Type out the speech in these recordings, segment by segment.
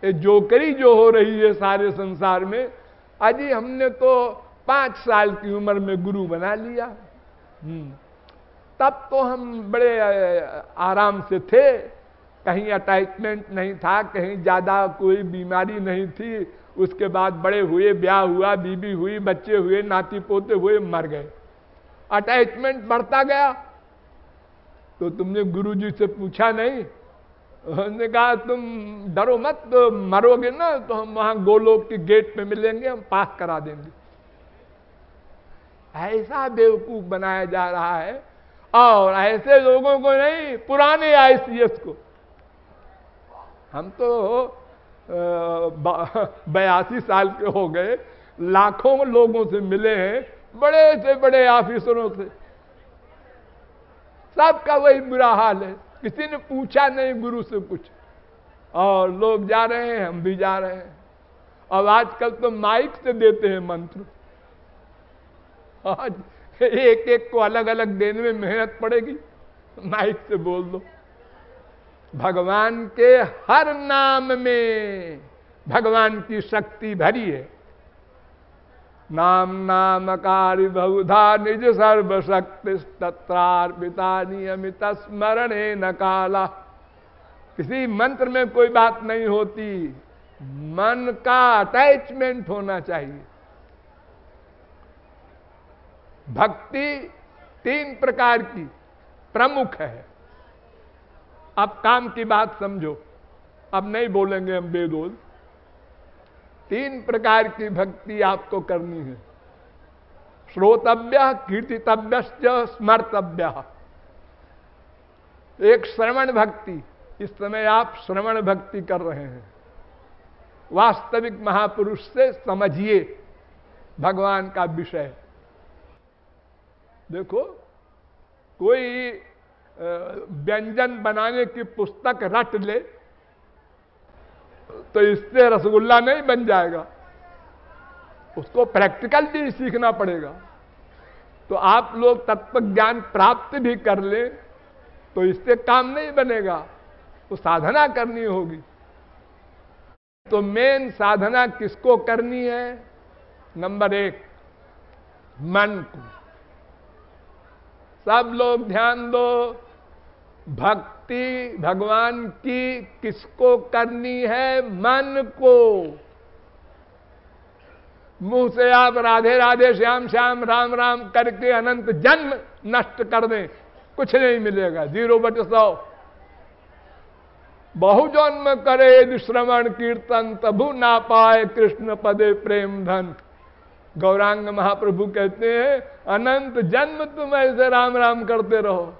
ये जोकरी जो हो रही है सारे संसार में, अजी हमने तो 5 साल की उम्र में गुरु बना लिया। तब तो हम बड़े आराम से थे, कहीं अटैचमेंट नहीं था, कहीं ज्यादा कोई बीमारी नहीं थी। उसके बाद बड़े हुए, ब्याह हुआ, बीबी हुई, बच्चे हुए, नाती पोते हुए, मर गए, अटैचमेंट बढ़ता गया। तो तुमने गुरुजी से पूछा नहीं? उन्होंने कहा तुम डरो मत, तो मरोगे ना तो हम वहां गोलोक के गेट पे मिलेंगे, हम पास करा देंगे। ऐसा बेवकूफ बनाया जा रहा है। और ऐसे लोगों को नहीं, पुराने आईसीएस को। हम तो 82 साल के हो गए, लाखों लोगों से मिले हैं, बड़े से बड़े ऑफिसरों से, सबका वही बुरा हाल है। किसी ने पूछा नहीं गुरु से कुछ, और लोग जा रहे हैं, हम भी जा रहे हैं। अब आजकल तो माइक से देते हैं मंत्र, आज एक एक को अलग अलग देने में मेहनत पड़ेगी, माइक से बोल दो। भगवान के हर नाम में भगवान की शक्ति भरी है। नाम नामकारी बहुधा निज सर्वशक्ति तत्रार्पिता नियमित स्मरणे न काला। किसी मंत्र में कोई बात नहीं होती, मन का अटैचमेंट होना चाहिए। भक्ति 3 प्रकार की प्रमुख है। अब काम की बात समझो, अब नहीं बोलेंगे हम बेदोल। 3 प्रकार की भक्ति आपको करनी है। श्रोतव्य, कीर्तितव्य, स्मर्तव्य। एक श्रवण भक्ति, इस समय आप श्रवण भक्ति कर रहे हैं। वास्तविक महापुरुष से समझिए भगवान का विषय। देखो, कोई व्यंजन बनाने की पुस्तक रट ले तो इससे रसगुल्ला नहीं बन जाएगा, उसको प्रैक्टिकल भी सीखना पड़ेगा। तो आप लोग तत्व ज्ञान प्राप्त भी कर ले तो इससे काम नहीं बनेगा, तो साधना करनी होगी। तो मेन साधना किसको करनी है? नंबर 1, मन को। सब लोग ध्यान दो, भक्ति भगवान की किसको करनी है? मन को। मुंह से आप राधे राधे श्याम श्याम राम राम करके अनंत जन्म नष्ट कर दें, कुछ नहीं मिलेगा, 0/100। बहुजन्म करे यदि श्रवण कीर्तन तबु ना पाए कृष्ण पदे प्रेम धन। गौरांग महाप्रभु कहते हैं अनंत जन्म तुम ऐसे राम राम करते रहो।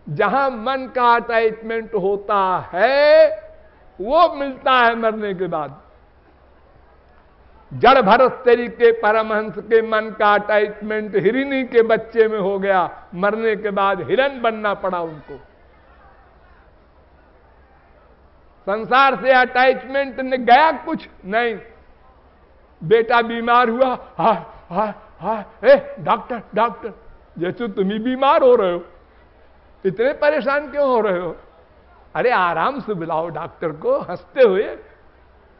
जहां मन का अटैचमेंट होता है वो मिलता है मरने के बाद। जड़ भरत तरीके परमहंस के मन का अटैचमेंट हिरनी के बच्चे में हो गया, मरने के बाद हिरन बनना पड़ा उनको। संसार से अटैचमेंट ने गया कुछ नहीं। बेटा बीमार हुआ, हा हा हा, डॉक्टर डॉक्टर, जैसे तुम ही बीमार हो रहे हो, इतने परेशान क्यों हो रहे हो? अरे आराम से बुलाओ डॉक्टर को, हंसते हुए।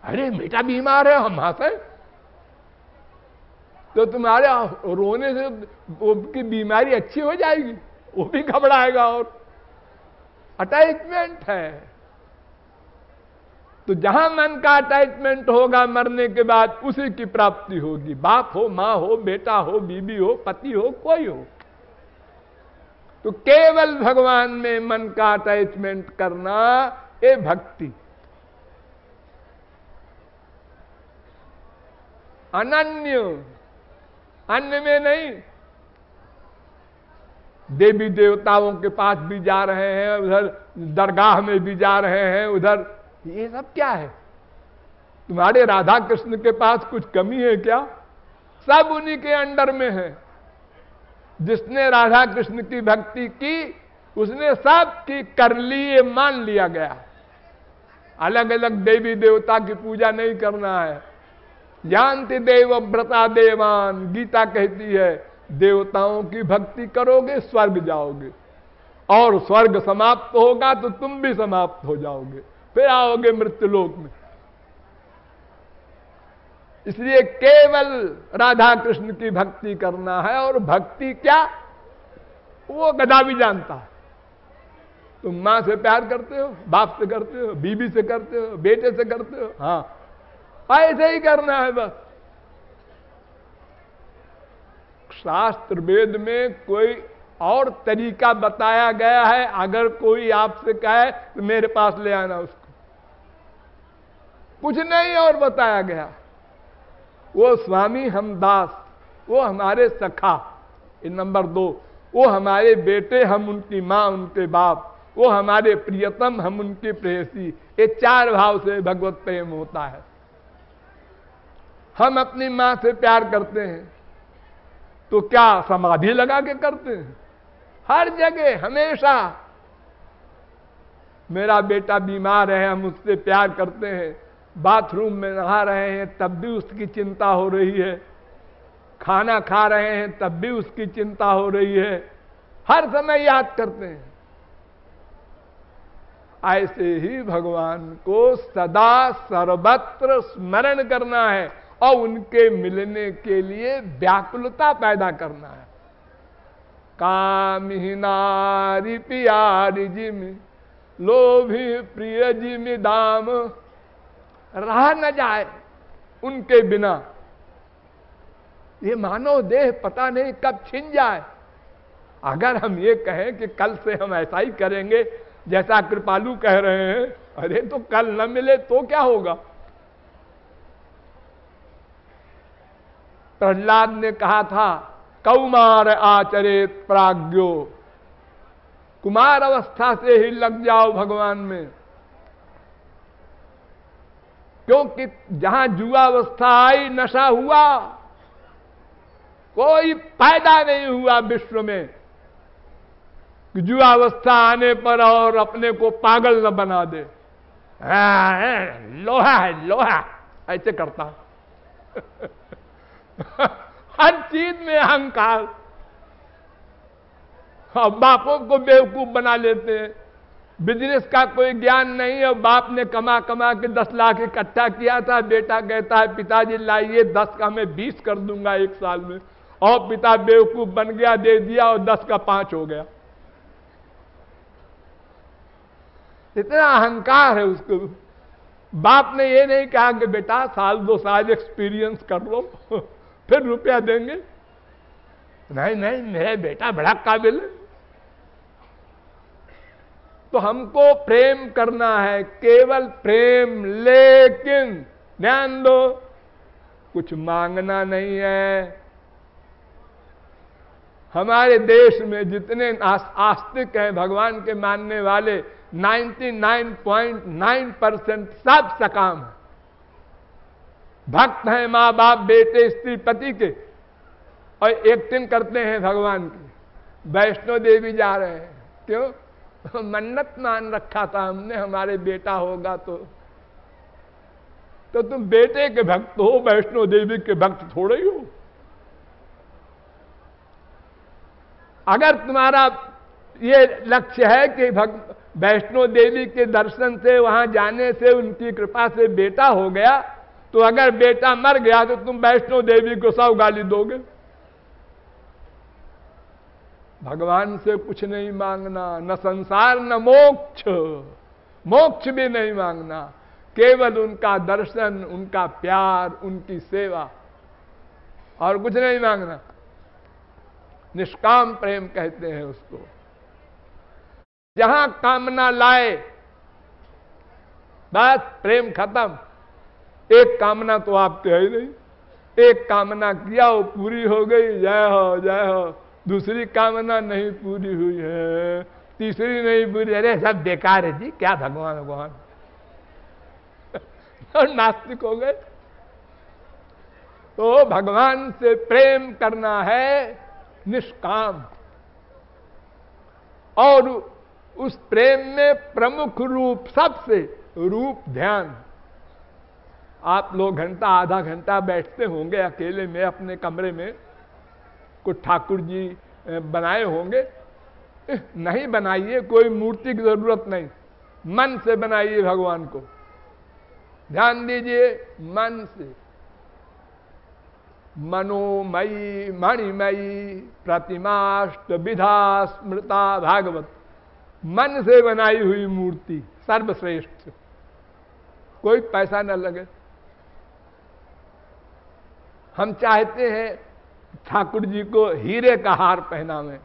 अरे बेटा बीमार है, हम हंसे तो तुम्हारे रोने से उसकी बीमारी अच्छी हो जाएगी, वो भी घबराएगा। और अटैचमेंट है। तो जहां मन का अटैचमेंट होगा मरने के बाद उसी की प्राप्ति होगी। बाप हो, मां हो, बेटा हो, बीबी हो, पति हो, कोई हो। तो केवल भगवान में मन का अटैचमेंट करना ये भक्ति। अनन्य, अन्य में नहीं। देवी देवताओं के पास भी जा रहे हैं, उधर दरगाह में भी जा रहे हैं, उधर ये सब क्या है? तुम्हारे राधा कृष्ण के पास कुछ कमी है क्या? सब उन्हीं के अंडर में है। जिसने राधा कृष्ण की भक्ति की उसने सब की कर ली, ये मान लिया गया। अलग अलग देवी देवता की पूजा नहीं करना है। जानती देव व्रता देवान, गीता कहती है देवताओं की भक्ति करोगे स्वर्ग जाओगे, और स्वर्ग समाप्त होगा तो तुम भी समाप्त हो जाओगे, फिर आओगे मृत्युलोक में। इसलिए केवल राधा कृष्ण की भक्ति करना है। और भक्ति क्या, वो गधा भी जानता है। तुम मां से प्यार करते हो, बाप से करते हो, बीबी से करते हो, बेटे से करते हो, हाँ ऐसे ही करना है बस। शास्त्र वेद में कोई और तरीका बताया गया है? अगर कोई आपसे कहे तो मेरे पास ले आना उसको, कुछ नहीं और बताया गया। वो स्वामी हमदास, वो हमारे सखा, नंबर 2, वो हमारे बेटे, हम उनकी मां उनके बाप, वो हमारे प्रियतम, हम उनकी प्रेयसी। ये 4 भाव से भगवत प्रेम होता है। हम अपनी मां से प्यार करते हैं तो क्या समाधि लगा के करते हैं? हर जगह हमेशा। मेरा बेटा बीमार है, हम उससे प्यार करते हैं। बाथरूम में नहा रहे हैं तब भी उसकी चिंता हो रही है, खाना खा रहे हैं तब भी उसकी चिंता हो रही है, हर समय याद करते हैं। ऐसे ही भगवान को सदा सर्वत्र स्मरण करना है और उनके मिलने के लिए व्याकुलता पैदा करना है। कामिही नारी प्यारी जिमि, लोभी प्रिय जिमि दाम, रहा न जाए उनके बिना। ये मानव देह पता नहीं कब छिन जाए। अगर हम ये कहें कि कल से हम ऐसा ही करेंगे जैसा कृपालु कह रहे हैं, अरे तो कल न मिले तो क्या होगा? प्रहलाद ने कहा था कौमार आचरेत प्राज्ञो, कुमार अवस्था से ही लग जाओ भगवान में। क्योंकि जहां जुआवस्था आई, नशा हुआ, कोई फायदा नहीं हुआ विश्व में। जुआवस्था आने पर और अपने को पागल न बना दे। लोहा है लोहा, ऐसे करता हर चीज में अहंकार। बापों को बेवकूफ बना लेते हैं। बिजनेस का कोई ज्ञान नहीं है। बाप ने कमा कमा के 10 लाख इकट्ठा किया था, बेटा कहता है पिताजी लाइए 10 का मैं 20 कर दूंगा 1 साल में। और पिता बेवकूफ बन गया, दे दिया और 10 का 5 हो गया। इतना अहंकार है उसको। बाप ने ये नहीं कहा कि बेटा साल 2 साल एक्सपीरियंस कर लो फिर रुपया देंगे। नहीं नहीं, मेरा बेटा बड़ा काबिल है। तो हमको प्रेम करना है, केवल प्रेम। लेकिन ध्यान दो, कुछ मांगना नहीं है। हमारे देश में जितने आस्तिक हैं, भगवान के मानने वाले, 99.9% सब सकाम है। भक्त हैं मां बाप बेटे स्त्री पति के, और एक्टिंग करते हैं भगवान की। वैष्णो देवी जा रहे हैं, क्यों? मन्नत मान रखा था हमने, हमारे बेटा होगा तो तुम बेटे के भक्त हो, वैष्णो देवी के भक्त थोड़े ही हो। अगर तुम्हारा ये लक्ष्य है कि वैष्णो देवी के दर्शन से, वहां जाने से, उनकी कृपा से बेटा हो गया, तो अगर बेटा मर गया तो तुम वैष्णो देवी को 100 गाली दोगे। भगवान से कुछ नहीं मांगना, न संसार न मोक्ष, मोक्ष भी नहीं मांगना। केवल उनका दर्शन, उनका प्यार, उनकी सेवा, और कुछ नहीं मांगना। निष्काम प्रेम कहते हैं उसको। जहां कामना लाए बस प्रेम खत्म। एक कामना तो आपके है ही नहीं। एक कामना किया, वो पूरी हो गई, जय हो जय हो। दूसरी कामना नहीं पूरी हुई है, तीसरी नहीं पूरी, अरे सब बेकार है जी, क्या भगवान भगवान और नास्तिक हो गए। तो भगवान से प्रेम करना है निष्काम, और उस प्रेम में प्रमुख रूप, सबसे रूप ध्यान। आप लोग घंटा आधा घंटा बैठते होंगे अकेले में अपने कमरे में, कुछ ठाकुर जी बनाए होंगे। नहीं बनाइए, कोई मूर्ति की जरूरत नहीं, मन से बनाइए भगवान को। ध्यान दीजिए मन से। मनोमयी मणिमयी प्रतिमाष्ट विधा स्मृता भागवत। मन से बनाई हुई मूर्ति सर्वश्रेष्ठ, कोई पैसा न लगे। हम चाहते हैं ठाकुर जी को हीरे का हार पहनावे,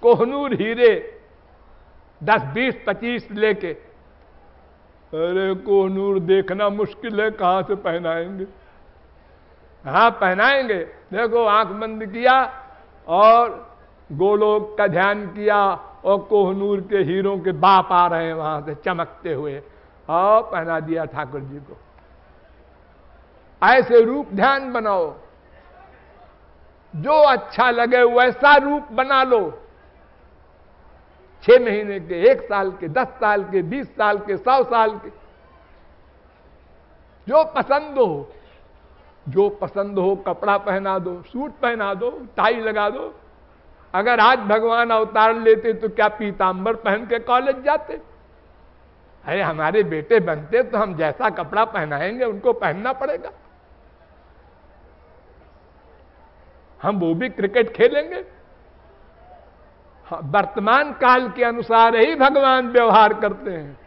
कोहनूर हीरे 10, 20, 25 लेके। अरे कोहनूर देखना मुश्किल है, कहां से पहनाएंगे? हाँ पहनाएंगे। देखो आंख बंद किया और गोलोक का ध्यान किया और कोहनूर के हीरों के बाप आ रहे हैं वहां से चमकते हुए, और पहना दिया ठाकुर जी को। ऐसे रूप ध्यान बनाओ, जो अच्छा लगे वैसा रूप बना लो। 6 महीने के, 1 साल के, 10 साल के, 20 साल के, 100 साल के, जो पसंद हो, जो पसंद हो कपड़ा पहना दो, सूट पहना दो, टाई लगा दो। अगर आज भगवान अवतार लेते तो क्या पीतांबर पहन के कॉलेज जाते? अरे हमारे बेटे बनते तो हम जैसा कपड़ा पहनाएंगे उनको पहनना पड़ेगा। हम वो भी क्रिकेट खेलेंगे। वर्तमान काल के अनुसार ही भगवान व्यवहार करते हैं।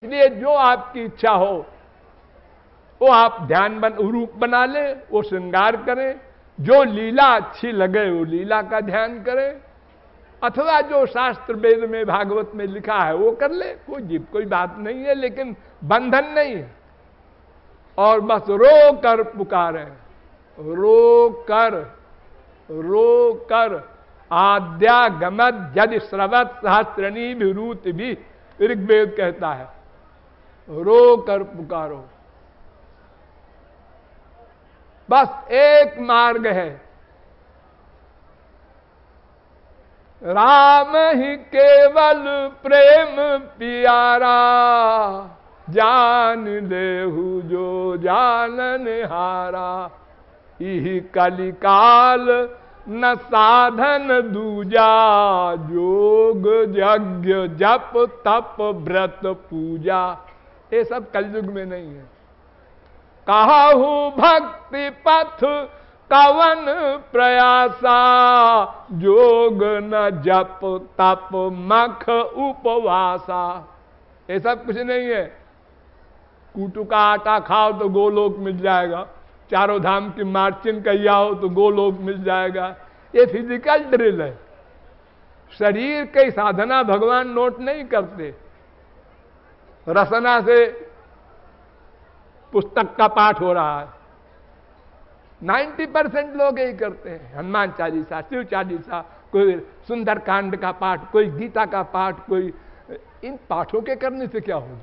इसलिए जो आपकी इच्छा हो वो आप ध्यान रूप बना ले, वो श्रृंगार करें। जो लीला अच्छी लगे वो लीला का ध्यान करें, अथवा जो शास्त्र वेद में भागवत में लिखा है वो कर ले। कोई बात नहीं है, लेकिन बंधन नहीं है। और बस रो कर पुकारें, रो कर आद्या गमद यदि स्रवत सहस्रणी विरूत भी, ऋग्वेद कहता है। रो कर पुकारो। बस एक मार्ग है, राम ही केवल प्रेम प्यारा, जान लेहु जो जानन हारा। इहि कलिकाल न साधन दूजा, जोग यज्ञ जप तप व्रत पूजा। ये सब कलयुग में नहीं है। कहु भक्ति पथ कवन प्रयासा, जोग न जप तप मख उपवासा। ये सब कुछ नहीं है। कूटू का आटा खाओ तो गोलोक मिल जाएगा, चारों धाम की मार्चिन कहियाओ तो गोलोक मिल जाएगा। ये फिजिकल ड्रिल है। शरीर की साधना भगवान नोट नहीं करते। रसना से पुस्तक का पाठ हो रहा है, 90% लोग यही करते हैं। हनुमान चालीसा, शिव चालीसा, कोई सुंदर कांड का पाठ, कोई गीता का पाठ, कोई इन पाठों के करने से क्या होगा?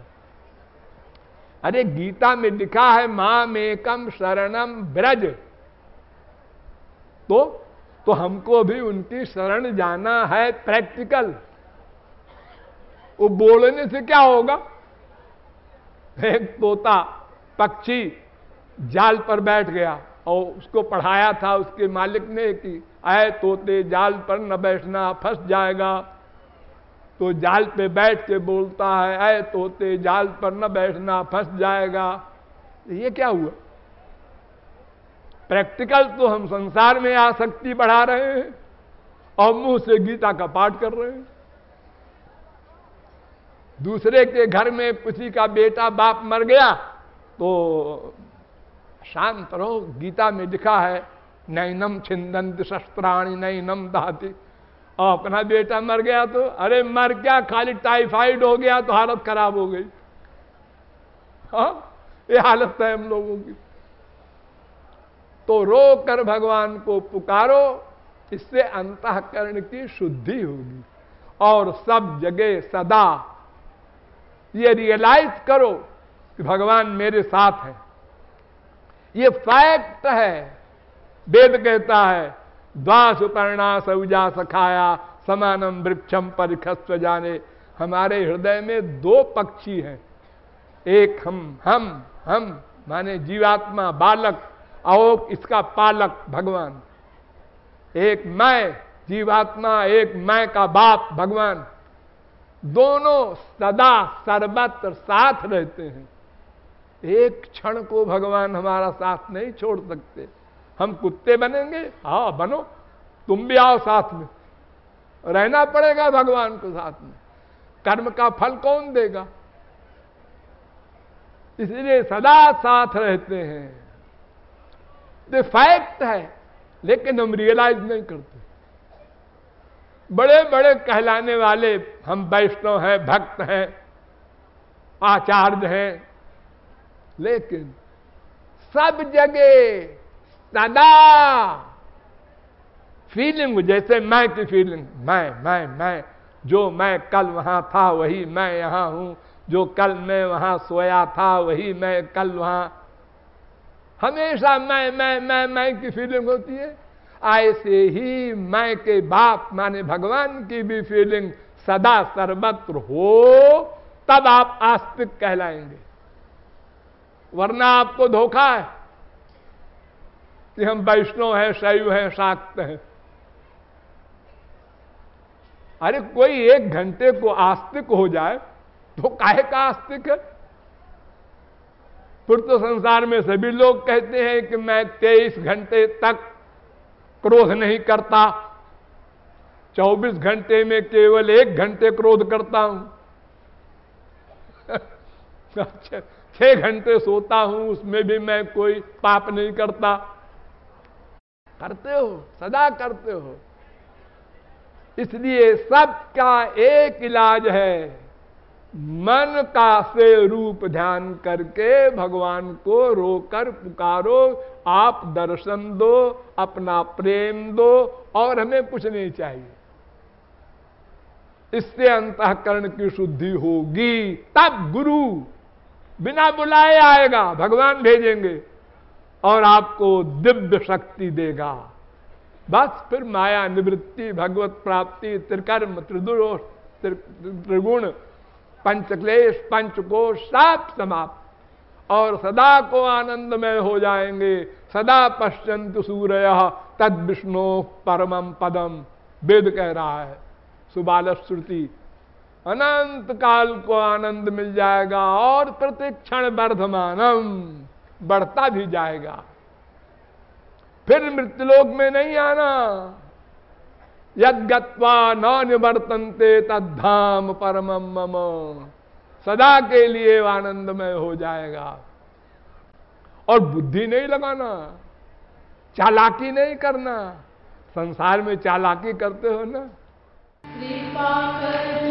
अरे गीता में लिखा है माम एकम शरणम ब्रज, तो हमको भी उनकी शरण जाना है प्रैक्टिकल। वो बोलने से क्या होगा? एक तोता पक्षी जाल पर बैठ गया और उसको पढ़ाया था उसके मालिक ने कि आए तोते जाल पर न बैठना, फंस जाएगा। तो जाल पे बैठ के बोलता है, आए तोते जाल पर न बैठना, फंस जाएगा। ये क्या हुआ? प्रैक्टिकल तो हम संसार में आसक्ति बढ़ा रहे हैं और मुंह से गीता का पाठ कर रहे हैं। दूसरे के घर में किसी का बेटा बाप मर गया तो शांत रहो। गीता में लिखा है नैनम छिंदंत शस्त्राणि नैनम दहति। और अपना बेटा मर गया तो अरे मर क्या, खाली टाइफाइड हो गया तो हालत खराब हो गई। हाँ, ये हालत है हम लोगों की। तो रो कर भगवान को पुकारो, इससे अंतःकरण की शुद्धि होगी। और सब जगह सदा ये रियलाइज करो कि भगवान मेरे साथ है। ये फैक्ट है। वेद कहता है द्वासुपर्णा सौजा सखाया समानम वृक्षम परिखस्व जाने। हमारे हृदय में 2 पक्षी हैं, एक हम माने जीवात्मा बालक और इसका पालक भगवान। एक मैं जीवात्मा, एक मैं का बाप भगवान। दोनों सदा सर्वत्र साथ रहते हैं। एक क्षण को भगवान हमारा साथ नहीं छोड़ सकते। हम कुत्ते बनेंगे, हाँ बनो, तुम भी आओ साथ में, रहना पड़ेगा भगवान को साथ में। कर्म का फल कौन देगा? इसलिए सदा साथ रहते हैं। ये फैक्ट है, लेकिन हम रियलाइज नहीं करते। बड़े बड़े कहलाने वाले हम वैष्णव हैं, भक्त हैं, आचार्य हैं, लेकिन सब जगह सदा फीलिंग, जैसे मैं की फीलिंग, मैं, जो मैं कल वहां था वही मैं यहां हूं, जो कल मैं वहां सोया था वही मैं कल वहां, हमेशा मैं की फीलिंग होती है। ऐसे ही मैं के बाप माने भगवान की भी फीलिंग सदा सर्वत्र हो, तब आप आस्तिक कहलाएंगे। वरना आपको धोखा है कि हम वैष्णव हैं, शैव हैं, शाक्त हैं। अरे कोई 1 घंटे को आस्तिक हो जाए तो काहे का आस्तिक है? फिर तो संसार में सभी लोग कहते हैं कि मैं 23 घंटे तक क्रोध नहीं करता, 24 घंटे में केवल 1 घंटे क्रोध करता हूं, 6 घंटे सोता हूं, उसमें भी मैं कोई पाप नहीं करता। करते हो, सदा करते हो। इसलिए सबका एक इलाज है, मन का से रूप ध्यान करके भगवान को रोकर पुकारो, आप दर्शन दो, अपना प्रेम दो, और हमें कुछ नहीं चाहिए। इससे अंतःकरण की शुद्धि होगी, तब गुरु बिना बुलाए आएगा, भगवान भेजेंगे और आपको दिव्य शक्ति देगा। बस फिर माया निवृत्ति, भगवत प्राप्ति, त्रिकर्म, त्रिदोष, त्रिगुण, पंचक्लेश, पंचकोश सब समाप्त, और सदा को आनंदमय हो जाएंगे। सदा पश्यन्तु सूरयः तद विष्णु परमं पदम, वेद कह रहा है, सुबाल श्रुति। अनंत काल को आनंद मिल जाएगा और प्रतिक्षण वर्धमानम, बढ़ता भी जाएगा। फिर मृत्युलोक में नहीं आना। यद गत्वा न निवर्तन्ते तद्धाम परमं मम, सदा के लिए आनंदमय हो जाएगा। और बुद्धि नहीं लगाना, चालाकी नहीं करना। संसार में चालाकी करते हो ना। कृपा कर